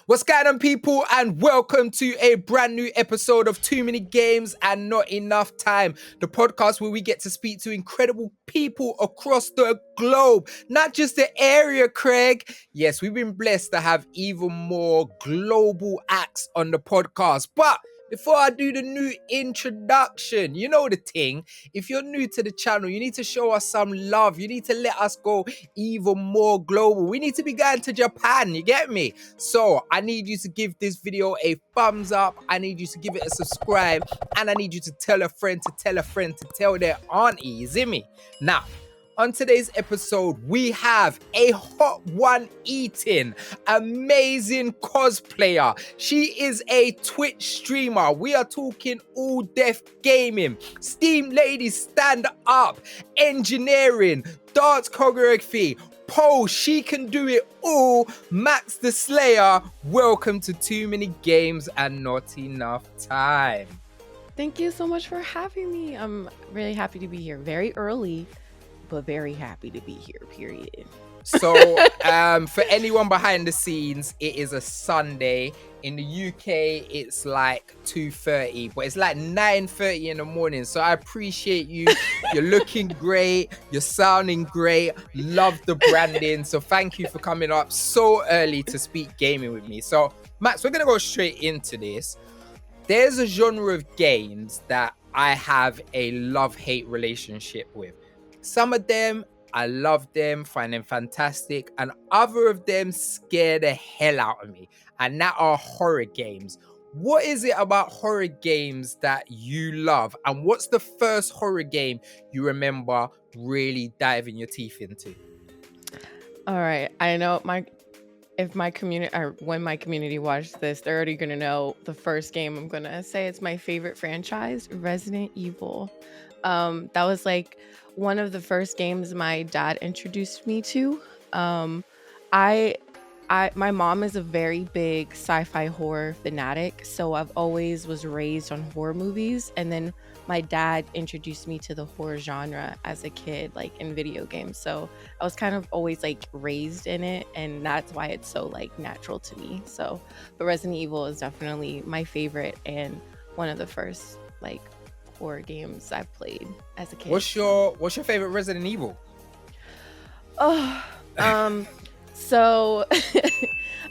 What's going on, people, and welcome to a brand new episode of Too Many Games and Not Enough Time, the podcast where we get to speak to incredible people across the globe, not just the area, Craig. Yes, we've been blessed to have even more global acts on the podcast, but before I do the new introduction, you know the thing. If you're new to the channel, you need to show us some love. You need to let us go even more global. We need to be going to Japan, you get me? So I need you to give this video a thumbs up. I need you to give it a subscribe. And I need you to tell a friend to tell a friend to tell their auntie, you see me? Now, on today's episode, we have a hot one eating, amazing cosplayer. She is a Twitch streamer. We are talking all deaf gaming, Steam ladies stand up, engineering, dance choreography, pole. She can do it all. Maxx The Slayer, welcome to Too Many Games and Not Enough Time. Thank you so much for having me. I'm really happy to be here. Very early, but very happy to be here, period. So for anyone behind the scenes, it is a Sunday. In the UK, it's like 2:30, but it's like 9:30 in the morning. So I appreciate you. You're looking great. You're sounding great. Love the branding. So thank you for coming up so early to speak gaming with me. So Max, we're going to go straight into this. There's a genre of games that I have a love-hate relationship with. Some of them, I love them, find them fantastic, and other of them scare the hell out of me, and that are horror games. What is it about horror games that you love, and what's the first horror game you remember really diving your teeth into? All right, I know when my community watched this, they're already gonna know the first game I'm gonna say. It's my favorite franchise, Resident Evil. That was like one of the first games my dad introduced me to. My mom is a very big sci-fi horror fanatic, so I've always was raised on horror movies, and then my dad introduced me to the horror genre as a kid, like in video games. So I was kind of always like raised in it, and that's why it's so like natural to me. So, but Resident Evil is definitely my favorite and one of the first like horror games I've played as a kid. What's your favorite Resident Evil? So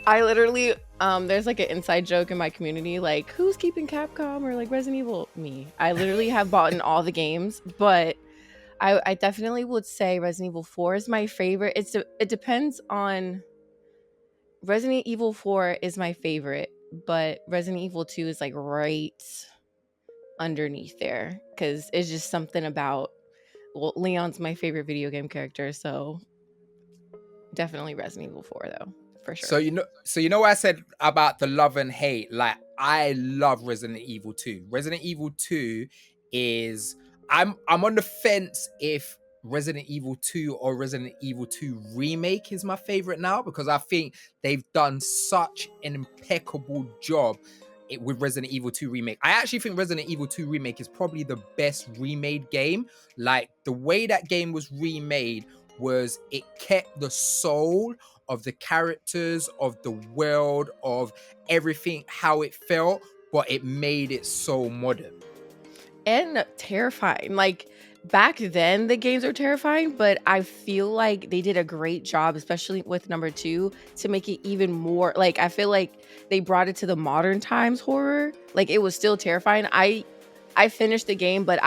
I literally there's like an inside joke in my community, like who's keeping Capcom or like Resident Evil? Me. I literally have bought in all the games, but I definitely would say Resident Evil 4 is my favorite. It depends on. Resident Evil 4 is my favorite, but Resident Evil 2 is like right underneath there because it's just something about, well, Leon's my favorite video game character, so definitely Resident Evil 4 though, for sure. So you know what I said about the love and hate? Like, I love Resident Evil 2. Resident Evil 2 is I'm on the fence if Resident Evil 2 or Resident Evil 2 remake is my favorite now, because I think they've done such an impeccable job with Resident Evil 2 remake. I actually think Resident Evil 2 remake is probably the best remade game. Like, the way that game was remade was it kept the soul of the characters, of the world, of everything how it felt, but it made it so modern and terrifying. Like, back then the games were terrifying, but I feel like they did a great job, especially with number 2, to make it even more like, I feel like they brought it to the modern times horror. Like, it was still terrifying. I finished the game, but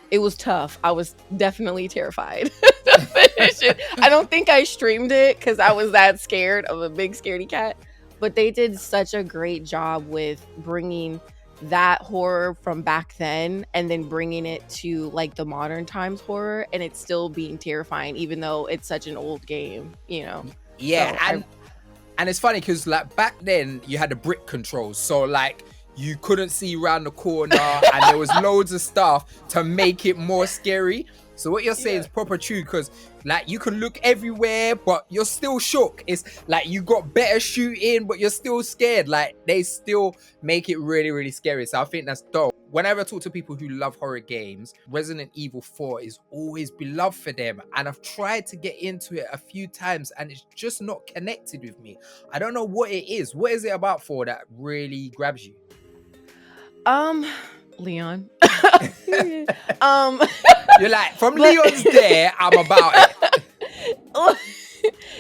it was tough. I was definitely terrified to finish it. I don't think I streamed it because I was that scared of a big scaredy cat, but they did such a great job with bringing that horror from back then and then bringing it to like the modern times horror, and it's still being terrifying even though it's such an old game, you know. Yeah. So and it's funny because like back then you had the brick controls, so like you couldn't see around the corner and there was loads of stuff to make it more scary. So what you're saying is proper true, because like you can look everywhere but you're still shook. It's like you got better shooting but you're still scared. Like, they still make it really, really scary. So I think that's dope. whenever I talk to people who love horror games, Resident Evil 4 is always beloved for them. And I've tried to get into it a few times and it's just not connected with me. I don't know what it is. What is it about 4 that really grabs you? Leon. You're like, from Leon's there, I'm about it.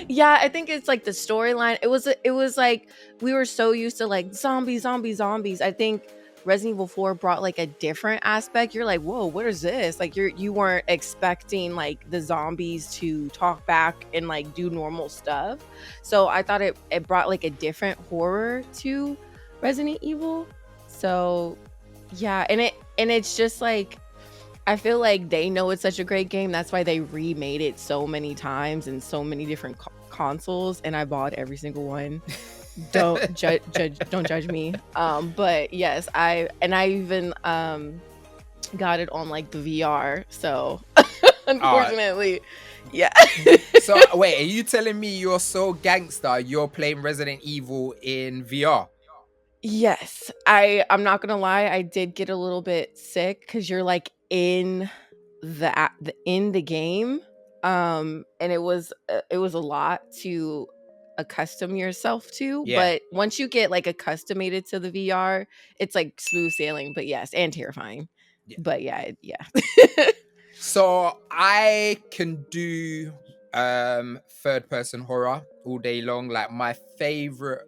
Yeah, I think it's like the storyline. It was like we were so used to like zombies. I think Resident Evil 4 brought like a different aspect. You're like, whoa, what is this? Like you weren't expecting like the zombies to talk back and like do normal stuff. So I thought it brought like a different horror to Resident Evil. So yeah, and it's just like I feel like they know it's such a great game. That's why they remade it so many times and so many different consoles, and I bought every single one. Don't judge me. But yes, I even got it on like the VR. So unfortunately, yeah. So wait, are you telling me you're so gangster? You're playing Resident Evil in VR? Yes, I'm not gonna lie. I did get a little bit sick because you're like in the game, and it was a lot to accustom yourself to. Yeah. But once you get like accustomed to the VR, it's like smooth sailing. But yes, and terrifying. Yeah. But yeah. So I can do third person horror all day long. Like my favorite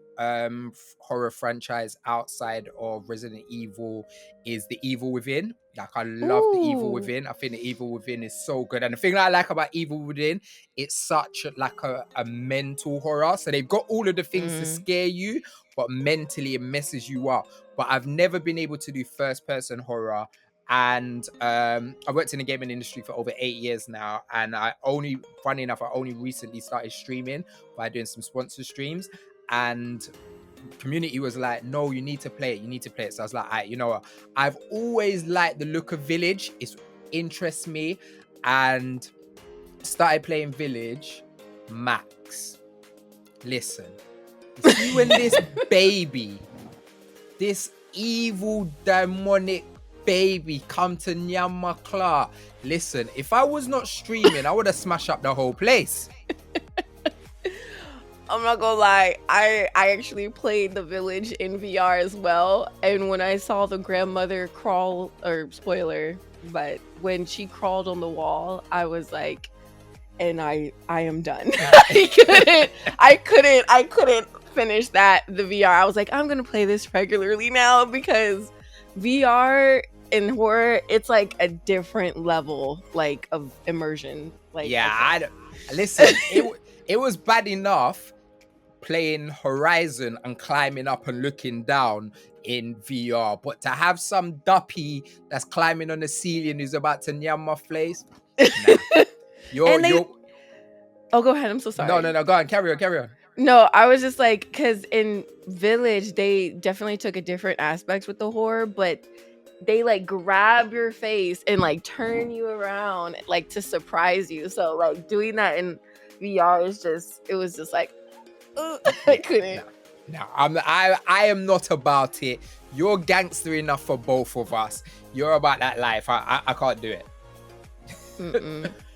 horror franchise outside of Resident Evil is The Evil Within. Like I love The Evil Ooh. Within. I think The Evil Within is so good. And the thing that I like about Evil Within, it's such like a mental horror. So they've got all of the things to scare you, but mentally it messes you up. But I've never been able to do first person horror. And I worked in the gaming industry for over 8 years now, and funny enough, I only recently started streaming by doing some sponsor streams, and community was like, no, you need to play it. So I was like, all right, you know what, I've always liked the look of Village, it interests me, and started playing Village. Max, listen, you see when this baby, this evil demonic baby come to Nyama Clark. Listen, if I was not streaming, I would have smashed up the whole place. I'm not gonna lie, I actually played The Village in VR as well, and when I saw the grandmother crawl, or spoiler, but when she crawled on the wall, I was like, and I am done. I couldn't finish the VR. I was like, I'm gonna play this regularly now, because VR in horror, it's like a different level like of immersion. Like, yeah, listen, it was bad enough playing Horizon and climbing up and looking down in VR, but to have some duppy that's climbing on the ceiling who's about to nyam my face, nah. Oh, go ahead. I'm so sorry. No, go on. Carry on. No, I was just like, because in Village, they definitely took a different aspects with the horror, but they like grab your face and like turn you around like to surprise you. So like doing that in VR it was just like, I couldn't. No, I am not about it. You're gangster enough for both of us. You're about that life. I can't do it.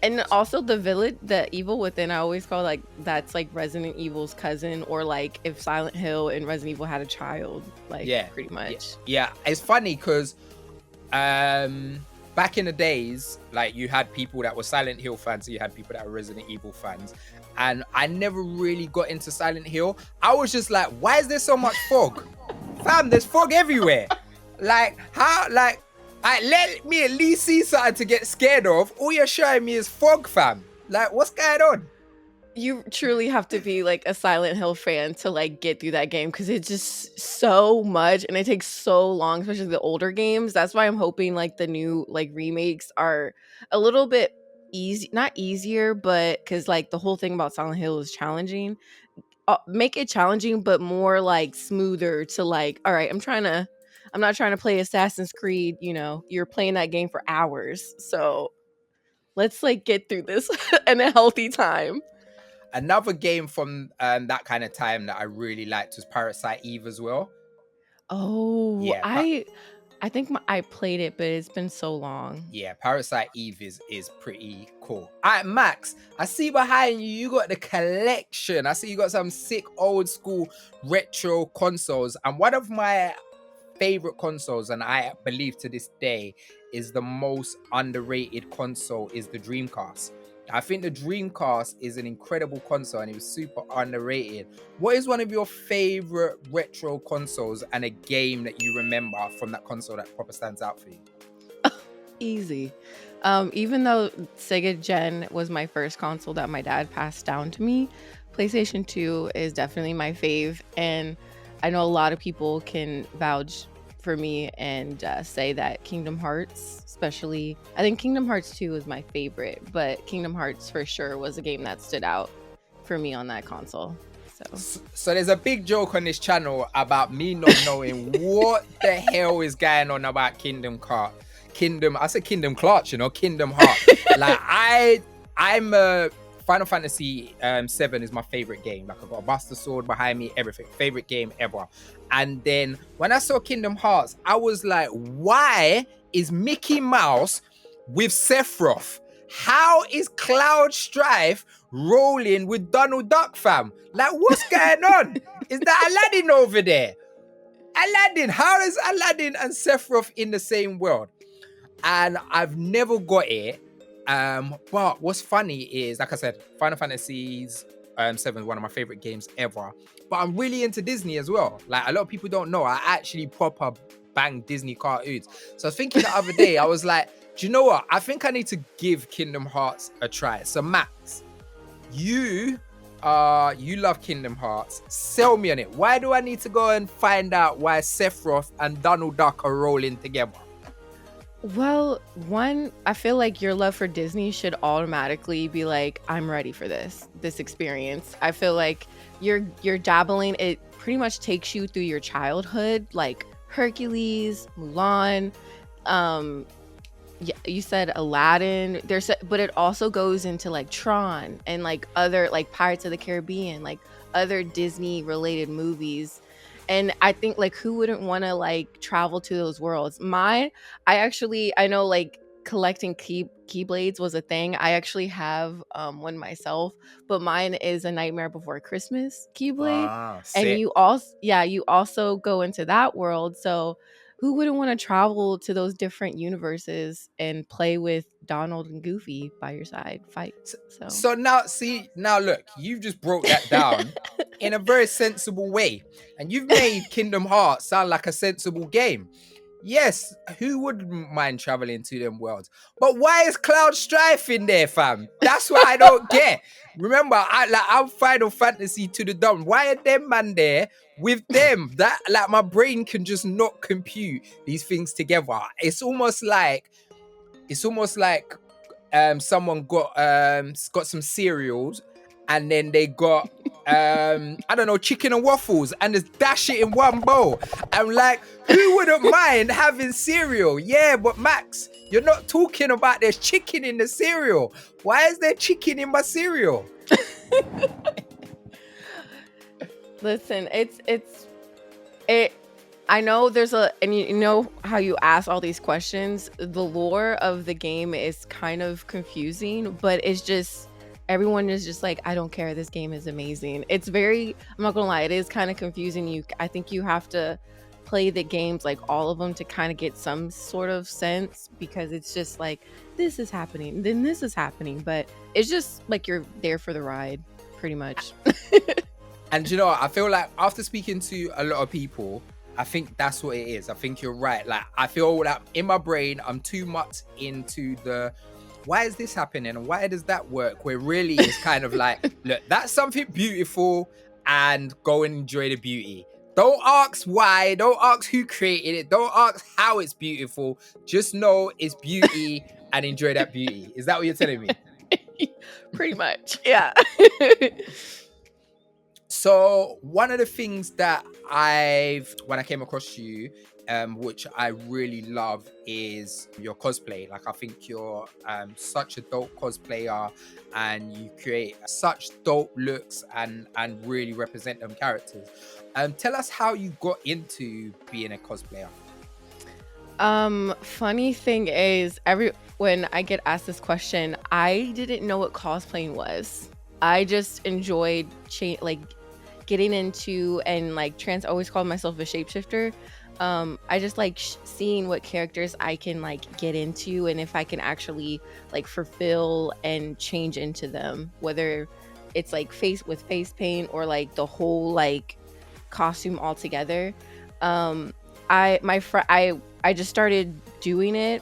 And also the Village, the Evil Within, I always call like that's like Resident Evil's cousin, or like if Silent Hill and Resident Evil had a child, like, yeah, pretty much. Yeah, it's funny because back in the days, like you had people that were Silent Hill fans, so you had people that were Resident Evil fans, and I never really got into Silent Hill. I was just like, why is there so much fog? Fam, there's fog everywhere. Like, how, like, let me at least see something to get scared of. All you're showing me is fog, fam. Like, what's going on? You truly have to be like a Silent Hill fan to like get through that game, because it's just so much and it takes so long, especially the older games. That's why I'm hoping like the new like remakes are a little bit not easier, but because like the whole thing about Silent Hill is challenging. Make it challenging, but more like smoother to like, all right, I'm not trying to play Assassin's Creed, you know, you're playing that game for hours. So let's like get through this in a healthy time. Another game from that kind of time that I really liked was Parasite Eve as well. Oh, yeah, I think I played it, but it's been so long. Yeah, Parasite Eve is pretty cool. All right, Max, I see behind you, you got the collection. I see you got some sick old school retro consoles. And one of my favorite consoles, and I believe to this day is the most underrated console, is the Dreamcast. I think the Dreamcast is an incredible console and it was super underrated. What is one of your favorite retro consoles and a game that you remember from that console that proper stands out for you? Easy. Even though Sega Gen was my first console that my dad passed down to me, PlayStation 2 is definitely my fave. And I know a lot of people can vouch for me and say that Kingdom Hearts, especially, I think Kingdom Hearts 2 is my favorite, but Kingdom Hearts for sure was a game that stood out for me on that console. So there's a big joke on this channel about me not knowing what the hell is going on about Kingdom Hearts. I said Kingdom Clutch, Kingdom Hearts. Like I'm a Final Fantasy 7 is my favorite game. Like I've got a Buster Sword behind me, everything. Favorite game ever. And then when I saw Kingdom Hearts, I was like, why is Mickey Mouse with Sephiroth? How is Cloud Strife rolling with Donald Duck, fam? Like, what's going on? Is that Aladdin over there? Aladdin, how is Aladdin and Sephiroth in the same world? And I've never got it. But what's funny is, like I said, Final Fantasy's 7 is one of my favorite games ever. But I'm really into Disney as well. Like, a lot of people don't know, I actually proper bang Disney cartoons. So I was thinking the other day, I was like, do you know what? I think I need to give Kingdom Hearts a try. So Max, you love Kingdom Hearts. Sell me on it. Why do I need to go and find out why Sephiroth and Donald Duck are rolling together? Well, one, I feel like your love for Disney should automatically be like, I'm ready for this experience. I feel like you're dabbling, it pretty much takes you through your childhood, like Hercules, Mulan, yeah, you said Aladdin. But it also goes into like Tron and like other like Pirates of the Caribbean, like other Disney related movies. And I think like who wouldn't want to like travel to those worlds? I know like collecting keyblades was a thing. I actually have one myself, but mine is a Nightmare Before Christmas keyblade. And Sick. you also go into that world. So who wouldn't want to travel to those different universes and play with Donald and Goofy by your side, fight? So now look, you've just broke that down in a very sensible way. And you've made Kingdom Hearts sound like a sensible game. Yes, who wouldn't mind traveling to them worlds? But why is Cloud Strife in there, fam? That's what I don't get. Remember, I'm Final Fantasy to the dumb. Why are them man there with them? That like my brain can just not compute these things together. It's almost like someone got some cereals and then they got I don't know, chicken and waffles and just dash it in one bowl. I'm like, who wouldn't mind having cereal? Yeah, but Max, you're not talking about there's chicken in the cereal. Why is there chicken in my cereal? Listen, I know and you know how you ask all these questions. The lore of the game is kind of confusing, but it's just everyone is just like, I don't care. This game is amazing. I'm not gonna lie, it is kind of confusing. I think you have to play the games, like all of them, to kind of get some sort of sense, because it's just like this is happening, then this is happening, but it's just like you're there for the ride, pretty much. And you know what? I feel like after speaking to a lot of people, I think that's what it is. I think you're right. Like, I feel that in my brain, I'm too much into the why is this happening and why does that work? Where really it's kind of like, look, that's something beautiful and go and enjoy the beauty. Don't ask why. Don't ask who created it. Don't ask how it's beautiful. Just know it's beauty and enjoy that beauty. Is that what you're telling me? Pretty much, yeah. So one of the things that when I came across you, which I really love, is your cosplay. Like, I think you're such a dope cosplayer and you create such dope looks and really represent them characters. Tell us how you got into being a cosplayer. Funny thing is, when I get asked this question, I didn't know what cosplaying was. I just enjoyed like getting into and like always called myself a shapeshifter. I just like seeing what characters I can like get into and if I can actually like fulfill and change into them, whether it's like face paint or like the whole like costume altogether. Um, I just started doing it.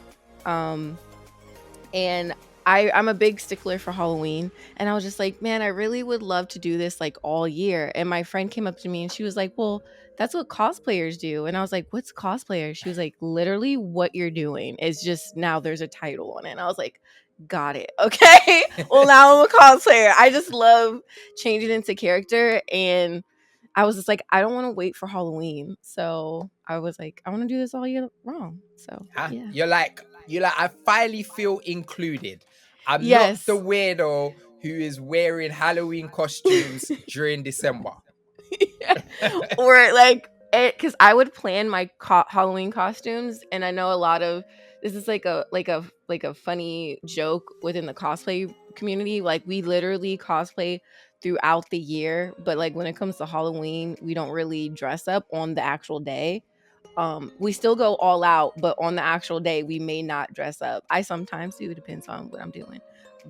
And I'm a big stickler for Halloween, and I was just like, man, I really would love to do this like all year. And my friend came up to me and she was like, well, that's what cosplayers do. And I was like, what's cosplayer? She was like, literally what you're doing is just now there's a title on it. And I was like, got it. Okay. Well, now I'm a cosplayer. I just love changing into character, and I was just like, I don't want to wait for Halloween. So I was like, I want to do this all year long. So Huh? yeah. You're like, I finally feel included. I'm not the Yes. weirdo who is wearing Halloween costumes during December. Or like because I would plan my Halloween costumes, and I know a lot of this is like a funny joke within the cosplay community. Like we literally cosplay throughout the year, but like when it comes to Halloween, we don't really dress up on the actual day. We still go all out, but on the actual day we may not dress up. I sometimes do, it depends on what I'm doing.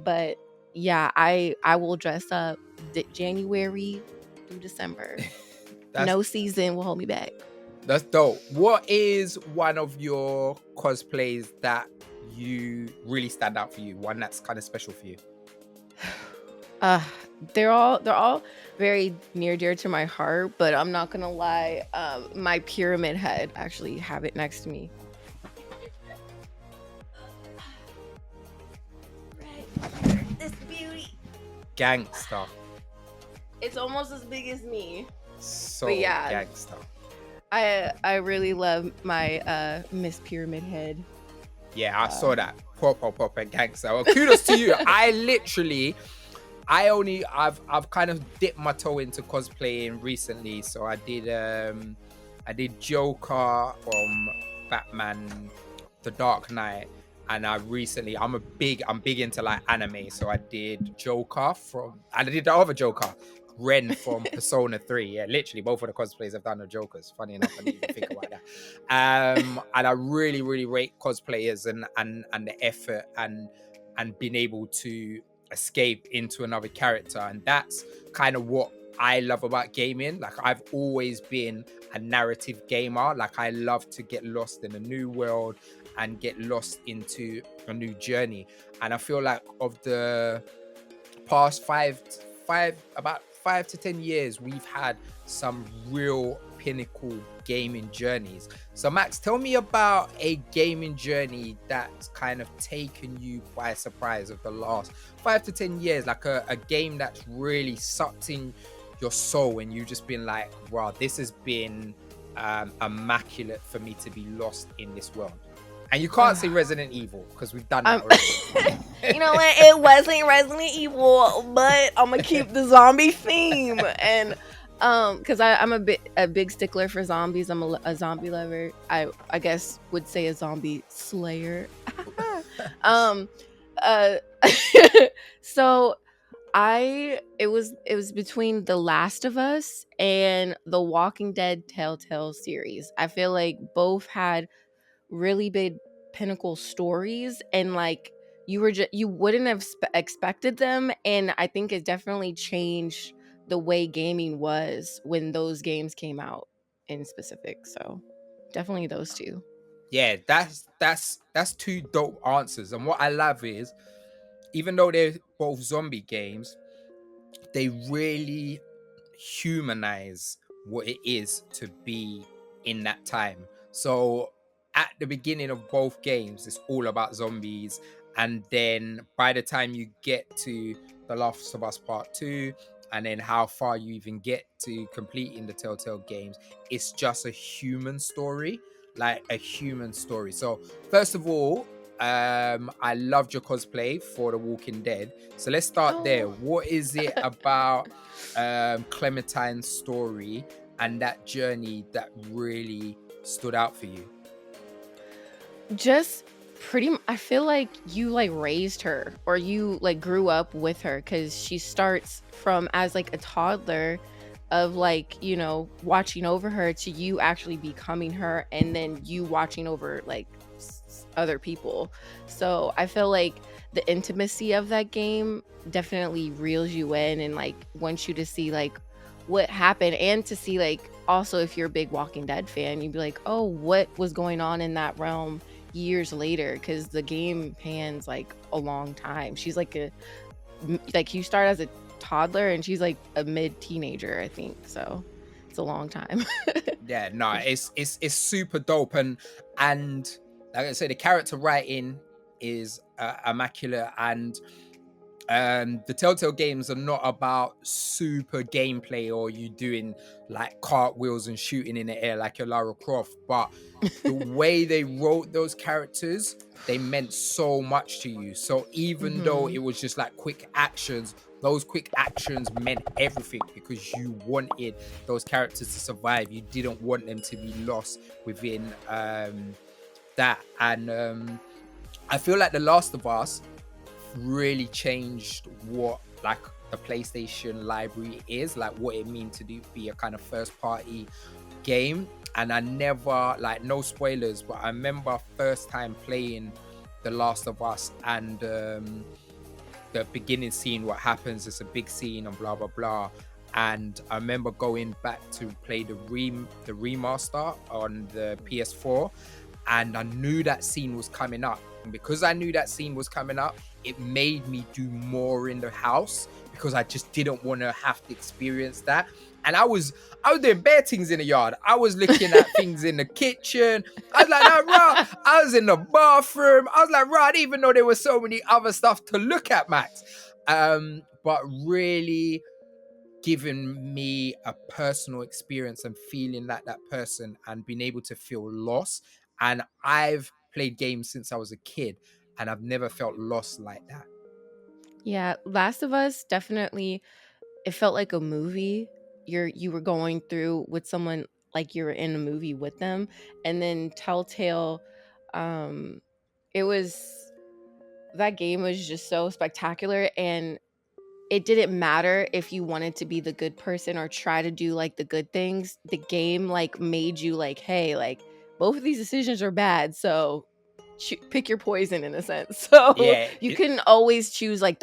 But yeah, I will dress up January through December. That's No season will hold me back. that's dope. What is one of your cosplays that you really stand out for you? One that's kind of special for you? Uh they're all very near dear to my heart, but I'm not gonna lie. My pyramid head, actually have it next to me. Right. This beauty. Gangster. It's almost as big as me. So But yeah, gangster. I really love my Miss Pyramid Head. Yeah, I saw that. Proper gangster. Well, kudos to you. I've kind of dipped my toe into cosplaying recently. So I did Joker from Batman The Dark Knight. And I'm big into like anime. So I did I did the other Joker, Ren from Persona 3. Yeah, literally both of the cosplays I've done are Jokers. Funny enough, I didn't even think about that. And I really, really rate cosplayers and the effort and being able to escape into another character. And that's kind of what I love about gaming. Like I've always been a narrative gamer. Like I love to get lost in a new world and get lost into a new journey. And I feel like of the past about 5 to 10 years, we've had some real pinnacle gaming journeys. So Max, tell me about a gaming journey that's kind of taken you by surprise of the last 5 to 10 years, like a game that's really sucked in your soul and you've just been like, wow, this has been immaculate for me to be lost in this world. And you can't say Resident Evil because we've done that already. You know what? It wasn't Resident Evil, but I'm gonna keep the zombie theme. And because I'm a big stickler for zombies. I'm a zombie lover. I guess would say a zombie slayer. um, uh, so it was between The Last of Us and the Walking Dead Telltale series. I feel like both had really big pinnacle stories, and like you wouldn't have expected them, and I think it definitely changed the way gaming was when those games came out in specific. So definitely those two. Yeah, that's two dope answers. And what I love is, even though they're both zombie games, they really humanize what it is to be in that time. So at the beginning of both games, it's all about zombies. And then by the time you get to The Last of Us Part 2, and then how far you even get to completing the Telltale games, it's just a human story, like a human story. So first of all, I loved your cosplay for The Walking Dead. So let's start there. Oh. What is it about Clementine's story and that journey that really stood out for you? Just I feel like you like raised her or you like grew up with her because she starts from as like a toddler of like, watching over her to you actually becoming her and then you watching over like other people. So I feel like the intimacy of that game definitely reels you in and like wants you to see like what happened and to see like also if you're a big Walking Dead fan, you'd be like, oh, what was going on in that realm years later, because the game pans like a long time. She's like like you start as a toddler and she's like a mid teenager, I think. So it's a long time. Yeah, no, it's super dope, and like I said, the character writing is immaculate, and the Telltale games are not about super gameplay or you doing like cartwheels and shooting in the air like your Lara Croft, but the way they wrote those characters, they meant so much to you. So even though Hmm. it was just like quick actions, those quick actions meant everything because you wanted those characters to survive. You didn't want them to be lost within that. And I feel like The Last of Us really changed what like the PlayStation library is, like what it means to be a kind of first party game. And I never, like, no spoilers, but I remember first time playing The Last of Us, and the beginning scene, what happens, it's a big scene and blah blah blah. And I remember going back to play the remaster on the PS4, and I knew that scene was coming up. And because I knew that scene was coming up, it made me do more in the house because I just didn't want to have to experience that. And I was doing bare things in the yard. I was looking at things in the kitchen. I was like, no, raw. I was in the bathroom. I was like, raw, I didn't even know there was so many other stuff to look at, Max. But really given me a personal experience and feeling like that person and being able to feel lost. And I've played games since I was a kid and I've never felt lost like that. Yeah, Last of Us definitely, it felt like a movie you were going through with someone, like you were in a movie with them. And then Telltale, um it was that game was just so spectacular, and it didn't matter if you wanted to be the good person or try to do like the good things. The game like made you like, hey, like both of these decisions are bad, so pick your poison in a sense. So Yeah, you couldn't always choose like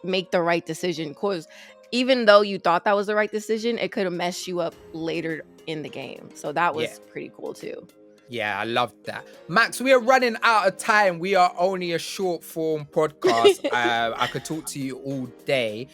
make the right decision, because even though you thought that was the right decision, it could have messed you up later in the game. So that yeah. was pretty cool too. Yeah, I loved that. Max, we are running out of time. We are only a short form podcast. I could talk to you all day.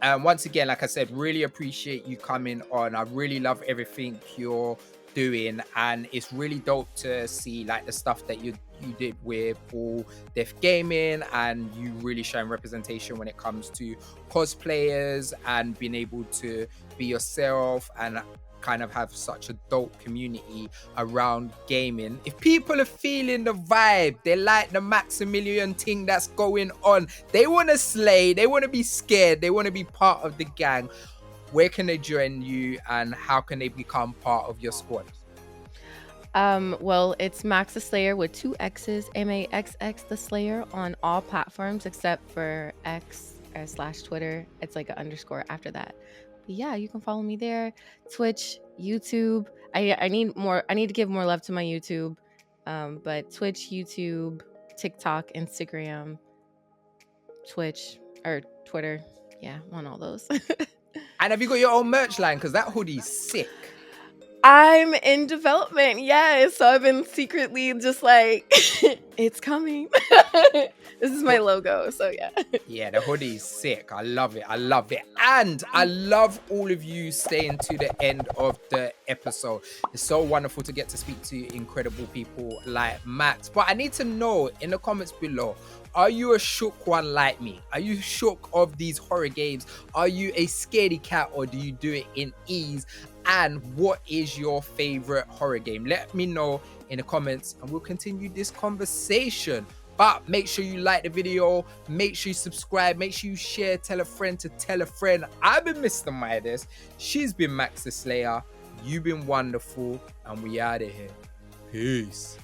Once again, like I said, really appreciate you coming on. I really love everything you're doing, and it's really dope to see like the stuff that you did with All Deaf Gaming, and you really showing representation when it comes to cosplayers and being able to be yourself and kind of have such a dope community around gaming. If people are feeling the vibe, they like the Maximilian thing that's going on, they want to slay, they want to be scared, they want to be part of the gang, where can they join you and how can they become part of your squad? Well, it's Maxx The Slayer with 2 X's, Maxx The Slayer on all platforms except for X / Twitter. It's like an underscore after that. But yeah, you can follow me there. Twitch, YouTube. I need to give more love to my YouTube. But Twitch, YouTube, TikTok, Instagram, Twitch, or Twitter. Yeah, on all those. And have you got your own merch line? Because that hoodie's sick. I'm in development, yes. So I've been secretly just like, it's coming. This is my logo, so yeah. Yeah, the hoodie's sick. I love it. I love it. And I love all of you staying to the end of the episode. It's so wonderful to get to speak to incredible people like Max. But I need to know in the comments below, are you a shook one like me? Are you shook of these horror games? Are you a scaredy cat, or do you do it in ease? And what is your favorite horror game? Let me know in the comments and we'll continue this conversation. But make sure you like the video, make sure you subscribe, make sure you share, tell a friend to tell a friend. I've been Mr. Midas, she's been Maxx The Slayer, you've been wonderful, and we out of here. Peace.